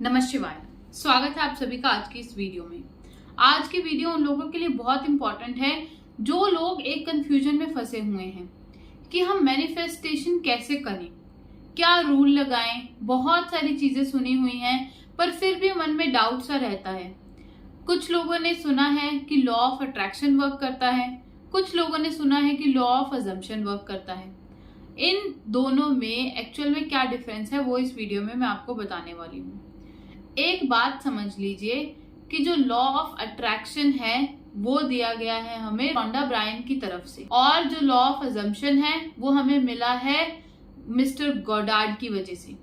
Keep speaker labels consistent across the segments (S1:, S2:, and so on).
S1: नमः शिवाय। स्वागत है आप सभी का आज की इस वीडियो में। आज की वीडियो उन लोगों के लिए बहुत इंपॉर्टेंट है जो लोग एक कंफ्यूजन में फंसे हुए हैं कि हम मैनिफेस्टेशन कैसे करें, क्या रूल लगाएं। बहुत सारी चीजें सुनी हुई हैं पर फिर भी मन में डाउट सा रहता है। कुछ लोगों ने सुना है कि लॉ ऑफ अट्रैक्शन वर्क करता है, कुछ लोगों ने सुना है कि लॉ ऑफ अजम्पशन वर्क करता है। इन दोनों में एक्चुअल में क्या डिफरेंस है वो इस वीडियो में मैं आपको बताने वाली हूँ। एक बात समझ लीजिए कि जो लॉ ऑफ अट्रैक्शन है वो दिया गया है हमें रोंडा ब्रायन की तरफ से, और जो लॉ ऑफ अजम्पशन है वो हमें मिला है मिस्टर गोडार्ड की वजह से,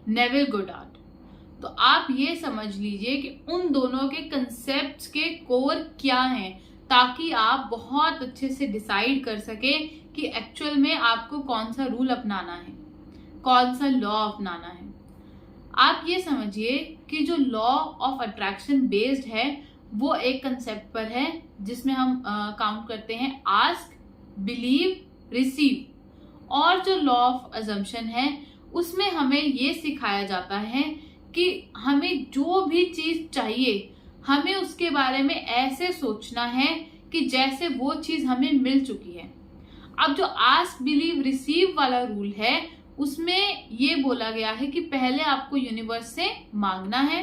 S1: नेविल गोडार्ड। तो आप ये समझ लीजिए कि उन दोनों के कंसेप्ट्स के कोर क्या हैं, ताकि आप बहुत अच्छे से डिसाइड कर सके कि एक्चुअल में आपको कौन सा रूल अपनाना है, कौन सा लॉ अपनाना है। आप ये समझिए कि जो लॉ ऑफ अट्रैक्शन बेस्ड है वो एक कंसेप्ट पर है जिसमें हम काउंट करते हैं आस्क, बिलीव, रिसीव। और जो लॉ ऑफ अजम्पशन है उसमें हमें ये सिखाया जाता है कि हमें जो भी चीज चाहिए हमें उसके बारे में ऐसे सोचना है कि जैसे वो चीज हमें मिल चुकी है। अब जो आस्क, बिलीव, रिसीव वाला रूल है उसमें ये बोला गया है कि पहले आपको यूनिवर्स से मांगना है,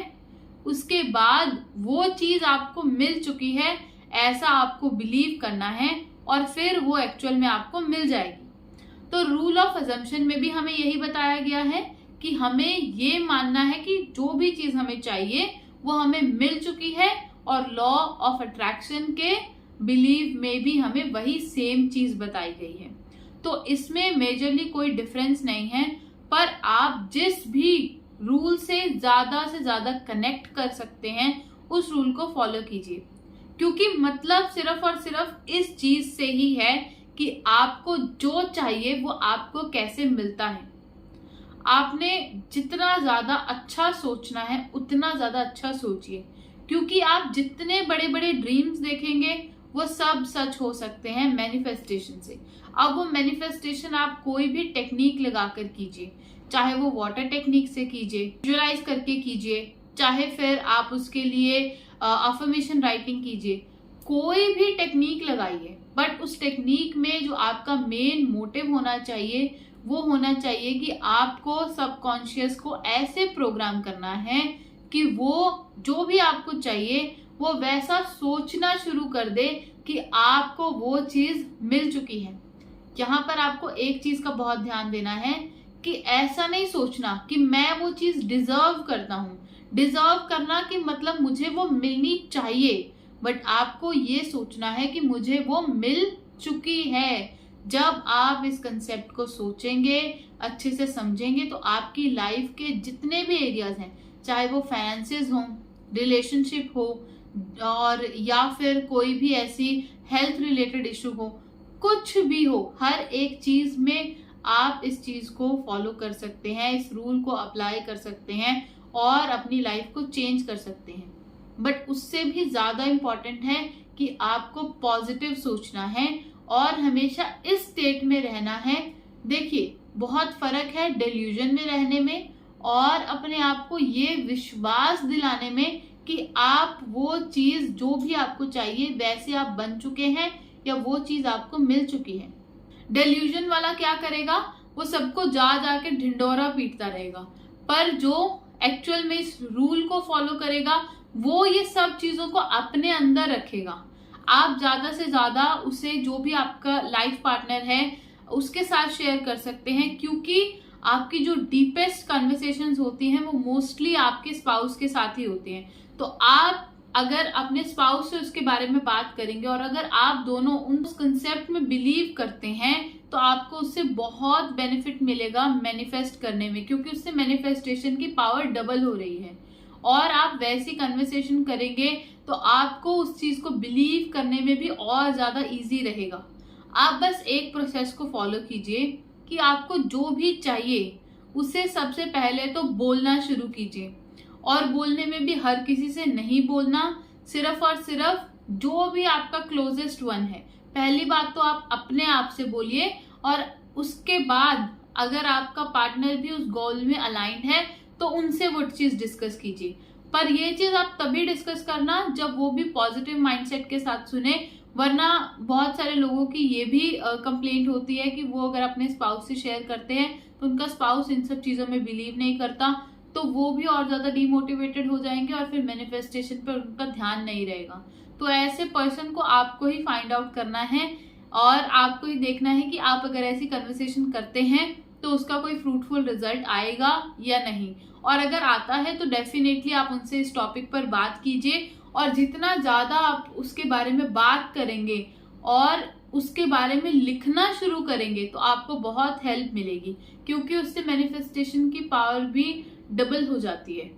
S1: उसके बाद वो चीज आपको मिल चुकी है ऐसा आपको बिलीव करना है और फिर वो एक्चुअल में आपको मिल जाएगी। तो रूल ऑफ अजम्पशन में भी हमें यही बताया गया है कि हमें ये मानना है कि जो भी चीज हमें चाहिए वो हमें मिल चुकी है, और लॉ ऑफ अट्रैक्शन के बिलीव में भी हमें वही सेम चीज बताई गई है। तो इसमें मेजरली कोई डिफरेंस नहीं है, पर आप जिस भी रूल से ज्यादा कनेक्ट कर सकते हैं उस रूल को फॉलो कीजिए, क्योंकि मतलब सिर्फ और सिर्फ इस चीज से ही है कि आपको जो चाहिए वो आपको कैसे मिलता है। आपने जितना ज्यादा अच्छा सोचना है उतना ज्यादा अच्छा सोचिए, क्योंकि आप जितने बड़े बड़े ड्रीम्स देखेंगे वो सब सच हो सकते हैं मैनिफेस्टेशन से। अब वो मैनिफेस्टेशन आप कोई भी टेक्निक लगाकर कीजिए, चाहे वो वाटर टेक्निक से कीजिए, विजुअलाइज करके कीजिए, चाहे फिर आप उसके लिए अफर्मेशन राइटिंग कीजिए, कोई भी टेक्निक लगाइए, बट उस टेक्निक में जो आपका मेन मोटिव होना चाहिए वो होना चाहिए कि आपको सबकॉन्शियस को ऐसे प्रोग्राम करना है कि वो जो भी आपको चाहिए वो वैसा सोचना शुरू कर दे कि आपको वो चीज मिल चुकी है। यहाँ पर आपको एक चीज का बहुत ध्यान देना है कि ऐसा नहीं सोचना कि मैं वो चीज डिजर्व करता हूँ। डिजर्व करना कि मतलब मुझे वो मिलनी चाहिए, बट आपको ये सोचना है कि मुझे वो मिल चुकी है। जब आप इस कंसेप्ट को सोचेंगे, अच्छे से समझेंगे, तो आपकी लाइफ के जितने भी एरियाज हैं, चाहे वो फाइनेंसेस हो, रिलेशनशिप हो, और या फिर कोई भी ऐसी हेल्थ रिलेटेड इशू हो, कुछ भी हो, हर एक चीज में आप इस चीज को फॉलो कर सकते हैं, इस रूल को अप्लाई कर सकते हैं और अपनी लाइफ को चेंज कर सकते हैं। बट उससे भी ज्यादा इम्पोर्टेंट है कि आपको पॉजिटिव सोचना है और हमेशा इस स्टेट में रहना है। देखिए, बहुत फर्क है डेल्यूजन में रहने में और अपने आप को ये विश्वास दिलाने में कि आप वो चीज जो भी आपको चाहिए वैसे आप बन चुके हैं या वो चीज आपको मिल चुकी है। डेल्यूजन वाला क्या करेगा, वो सबको जा जाके ढिंडोरा पीटता रहेगा, पर जो एक्चुअल में इस रूल को फॉलो करेगा वो ये सब चीजों को अपने अंदर रखेगा। आप ज्यादा से ज्यादा उसे, जो भी आपका लाइफ पार्टनर है, उसके साथ शेयर कर सकते हैं, क्योंकि आपकी जो डीपेस्ट कन्वर्सेशंस होती हैं वो मोस्टली आपके स्पाउस के साथ ही होती हैं। तो आप अगर अपने स्पाउस से उसके बारे में बात करेंगे और अगर आप दोनों उस कंसेप्ट में बिलीव करते हैं तो आपको उससे बहुत बेनिफिट मिलेगा मैनिफेस्ट करने में, क्योंकि उससे मैनिफेस्टेशन की पावर डबल हो रही है। और आप वैसी कन्वर्सेशन करेंगे तो आपको उस चीज को बिलीव करने में भी और ज्यादा इजी रहेगा। आप बस एक प्रोसेस को फॉलो कीजिए कि आपको जो भी चाहिए उसे सबसे पहले तो बोलना शुरू कीजिए, और बोलने में भी हर किसी से नहीं बोलना, सिर्फ और सिर्फ जो भी आपका क्लोजेस्ट वन है। पहली बात तो आप अपने आप से बोलिए, और उसके बाद अगर आपका पार्टनर भी उस गोल में अलाइंड है तो उनसे वो चीज डिस्कस कीजिए। पर ये चीज आप तभी डिस्कस करना जब वो भी पॉजिटिव माइंडसेट के साथ सुने, वरना बहुत सारे लोगों की ये भी कंप्लेंट होती है कि वो अगर अपने स्पाउस से शेयर करते हैं तो उनका स्पाउस इन सब चीजों में बिलीव नहीं करता, तो वो भी और ज्यादा डिमोटिवेटेड हो जाएंगे और फिर मैनिफेस्टेशन पर उनका ध्यान नहीं रहेगा। तो ऐसे पर्सन को आपको ही फाइंड आउट करना है और आपको ही देखना है कि आप अगर ऐसी कन्वर्सेशन करते हैं तो उसका कोई फ्रूटफुल रिजल्ट आएगा या नहीं। और अगर आता है तो डेफिनेटली आप उनसे इस टॉपिक पर बात कीजिए, और जितना ज्यादा आप उसके बारे में बात करेंगे और उसके बारे में लिखना शुरू करेंगे तो आपको बहुत हेल्प मिलेगी, क्योंकि उससे मैनिफेस्टेशन की पावर भी डबल हो जाती है।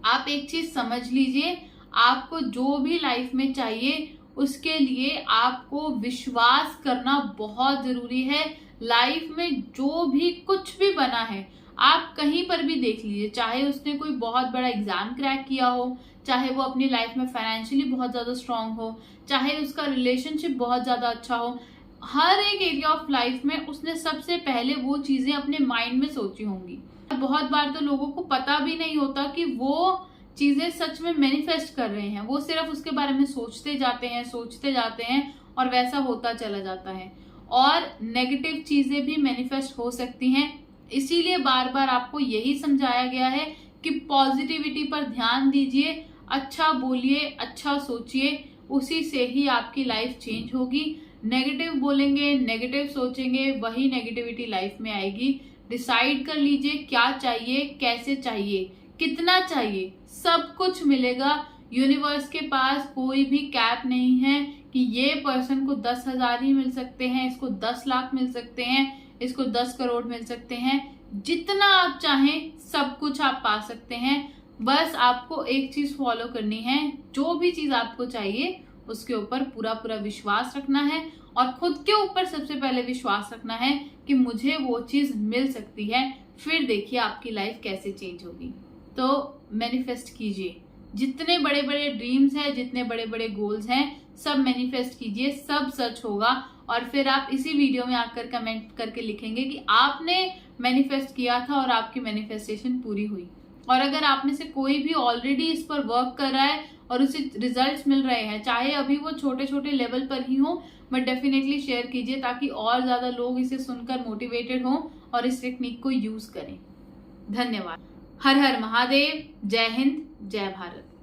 S1: आप एक चीज समझ लीजिए, आपको जो भी लाइफ में चाहिए उसके लिए आपको विश्वास करना बहुत जरूरी है। लाइफ में जो भी कुछ भी बना है, आप कहीं पर भी देख लीजिए, चाहे उसने कोई बहुत बड़ा एग्जाम क्रैक किया हो, चाहे वो अपनी लाइफ में फाइनेंशियली बहुत ज्यादा स्ट्रांग हो, चाहे उसका रिलेशनशिप बहुत ज्यादा अच्छा हो, हर एक एरिया ऑफ लाइफ में उसने सबसे पहले वो चीजें अपने माइंड में सोची होंगी। बहुत बार तो लोगों को पता भी नहीं होता कि वो चीजें सच में मैनिफेस्ट कर रहे हैं, वो सिर्फ उसके बारे में सोचते जाते हैं और वैसा होता चला जाता है। और नेगेटिव चीजें भी मैनिफेस्ट हो सकती हैं, इसीलिए बार बार आपको यही समझाया गया है कि पॉजिटिविटी पर ध्यान दीजिए, अच्छा बोलिए, अच्छा सोचिए, उसी से ही आपकी लाइफ चेंज होगी। नेगेटिव बोलेंगे, नेगेटिव सोचेंगे, वही नेगेटिविटी लाइफ में आएगी। डिसाइड कर लीजिए क्या चाहिए, कैसे चाहिए, कितना चाहिए, सब कुछ मिलेगा। यूनिवर्स के पास कोई भी कैप नहीं है कि ये पर्सन को 10,000 ही मिल सकते हैं, इसको 10 लाख मिल सकते हैं, इसको 10 करोड़ मिल सकते हैं। जितना आप चाहें सब कुछ आप पा सकते हैं। बस आपको एक चीज फॉलो करनी है, जो भी चीज आपको चाहिए उसके ऊपर पूरा पूरा विश्वास रखना है और खुद के ऊपर सबसे पहले विश्वास रखना है कि मुझे वो चीज मिल सकती है। फिर देखिए आपकी लाइफ कैसे चेंज होगी। तो मैनिफेस्ट कीजिए, जितने बड़े बड़े ड्रीम्स हैं, जितने बड़े बड़े गोल्स हैं, सब मैनिफेस्ट कीजिए, सब सच होगा। और फिर आप इसी वीडियो में आकर कमेंट करके लिखेंगे कि आपने मैनिफेस्ट किया था और आपकी मैनिफेस्टेशन पूरी हुई। और अगर आप में से कोई भी ऑलरेडी इस पर वर्क कर रहा है और उसे रिजल्ट्स मिल रहे हैं, चाहे अभी वो छोटे छोटे लेवल पर ही हो, बट डेफिनेटली शेयर कीजिए ताकि और ज्यादा लोग इसे सुनकर मोटिवेटेड हों और इस टेक्निक को यूज करें। धन्यवाद। हर हर महादेव। जय हिंद, जय भारत।